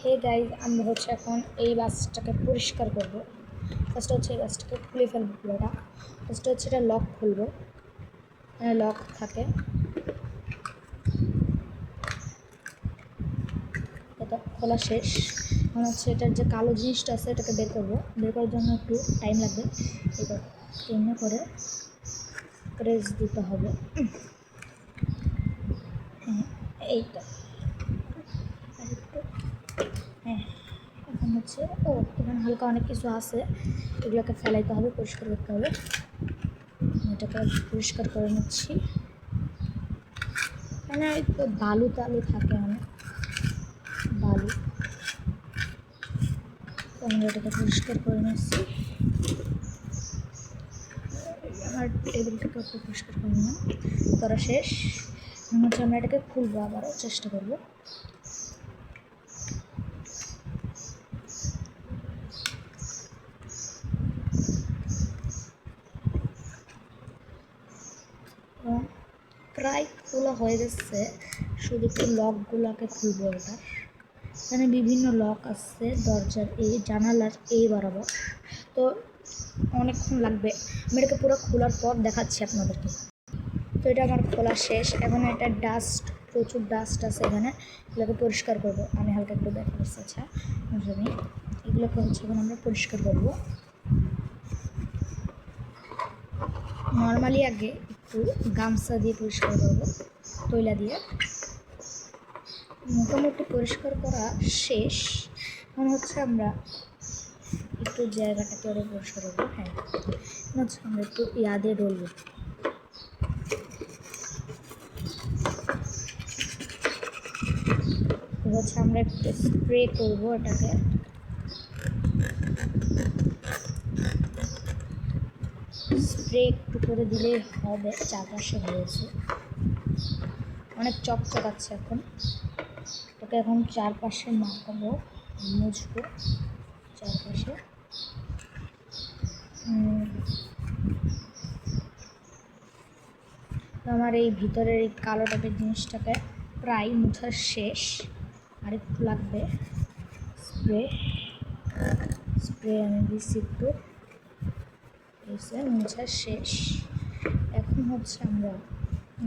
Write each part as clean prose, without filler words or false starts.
Hey guys, আমরা হচ্ছে এখন এই বাসটাকে পরিষ্কার করব। ফার্স্ট হচ্ছে এই বাসটাকে খুলে ফেলবো পুরোটা। ফার্স্ট হচ্ছে এটা লক খুলবো, লক থাকে। এটা খোলা শেষ। এখন হচ্ছে এটার যে কালো জিনিসটা আছে এটাকে বের করবো। বের করার জন্য একটু টাইম লাগবে। এটা এমনি করে প্রেস দিতে হবে। হ্যাঁ, এইটা হ্যাঁ। এখন হচ্ছে এখানে হালকা অনেক কিছু আছে, এগুলোকে ফেলাইতে হবে, পরিষ্কার করতে হবে। এটাকে পরিষ্কার করে নিচ্ছি। এখানে বালু টালু থাকে, অনেক বালু, আমরা এটাকে পরিষ্কার করে নিচ্ছি। আমার টেবিলটাকে পরিষ্কার করে নিলাম, করা শেষ। এখন হচ্ছে আমরা এটাকে খুলবো, আবারও চেষ্টা করবো। প্রায় খোলা হয়ে গেছে, শুধু একটু লকগুলোকে খুলবো। এটার এখানে বিভিন্ন লক আছে, দরজার এই জানালার এই বরাবর, তো অনেকক্ষণ লাগবে। আমি এটাকে পুরো খোলার পর দেখাচ্ছি আপনাদেরকে। তো এটা আমার খোলা শেষ। এখন এটা ডাস্ট, প্রচুর ডাস্ট আছে এখানে, এগুলোকে পরিষ্কার করবো। আমি হালকা একটু ব্যাক করছি। আচ্ছা, আমি এগুলোকে হচ্ছে এখন আমরা পরিষ্কার করবো। নর্মালি আগে একটু গামছা দিয়ে পরিষ্কার করবো, তৈলা দিয়ে। মোটামুটি পরিষ্কার করা শেষ। এখন হচ্ছে আমরা একটু জায়গাটাকে আরও পরিষ্কার করবো। হ্যাঁ, হচ্ছে আমরা একটু দিয়ে ডলবো। হচ্ছে আমরা একটু স্প্রে করবো এটাকে। স্প্রে একটু করে দিলেই হবে। চারপাশে হয়েছে, অনেক চকচকাচ্ছে এখন। ওকে এখন চারপাশে মাখাবো, মুছবো চারপাশে। আমার এই ভিতরের এই কালো টাইপের জিনিসটাকে প্রায় মুছা শেষ, আর একটু লাগবে স্প্রে। আমি দিচ্ছি একটু, এসে মুছা শেষ। এখন হচ্ছে আমরা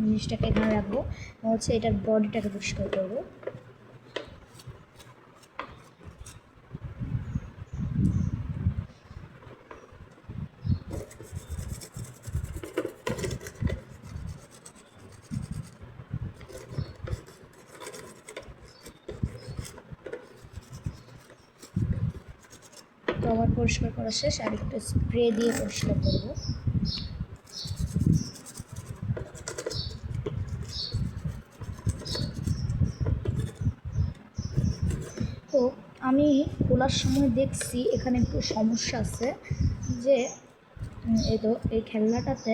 জিনিসটাকে এখানে রাখবো, হচ্ছে এটার বডিটাকে পরিষ্কার করবো। তো আমার পরিষ্কার করা শেষ, আর একটু স্প্রে দিয়ে পরিষ্কার করবো। তো আমি খোলার সময় দেখছি এখানে একটু সমস্যা আছে, যে এই তো এই খেলনাটাতে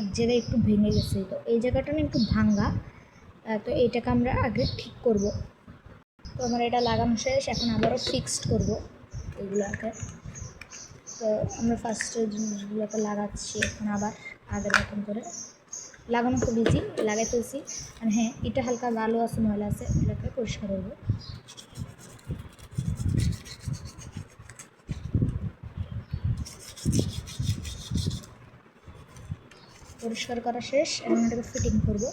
এক জায়গায় একটু ভেঙে গেছে। তো এই জায়গাটা না একটু ভাঙ্গা, তো এইটাকে আমরা আগে ঠিক করব। তো আমার এটা লাগানো শেষ, এখন আবারও ফিক্সড করব এগুলোকে। তো আমরা ফার্স্টে জিনিসগুলোকে লাগাচ্ছি এখন আবার আগের মতন করে। লাগানো খুব ইজি, লাগাই ফেলছি। আর হ্যাঁ, এটা হালকা ভালো আছে, ময়লা আছে, এগুলোকে পরিষ্কার করব। পরিষ্কার করা শেষ, এখন এটাকে ফিটিং করব।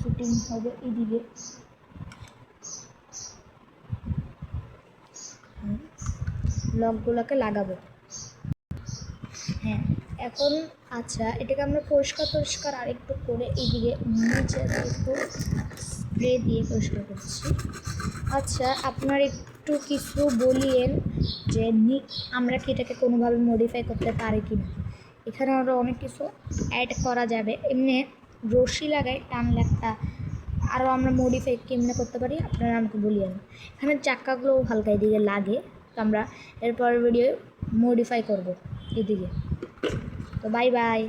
ফিটিং হবে এদিকে। লকগুলোকে লাগাবো। হ্যাঁ, এখন আচ্ছা, এটাকে আমরা পরিষ্কার আরেকটু করে এইদিকে নিচে একটু স্প্রে দিয়ে পরিষ্কার করছি। আচ্ছা, আপনার একটু কিছু বলিয়েন যে আমরা কি এটাকে কোনোভাবে মডিফাই করতে পারি কি না। এখানে আরও অনেক কিছু অ্যাড করা যাবে। এমনি রশি লাগাই টানলে একটা, আরও আমরা মডিফাই কেমনে করতে পারি আপনারা আমাকে বলিয়েন। এখানে চাক্কাগুলোও হালকা এদিকে লাগে, তো আমরা এরপরের ভিডিও মডিফাই করব এদিকে। তো বাই বাই।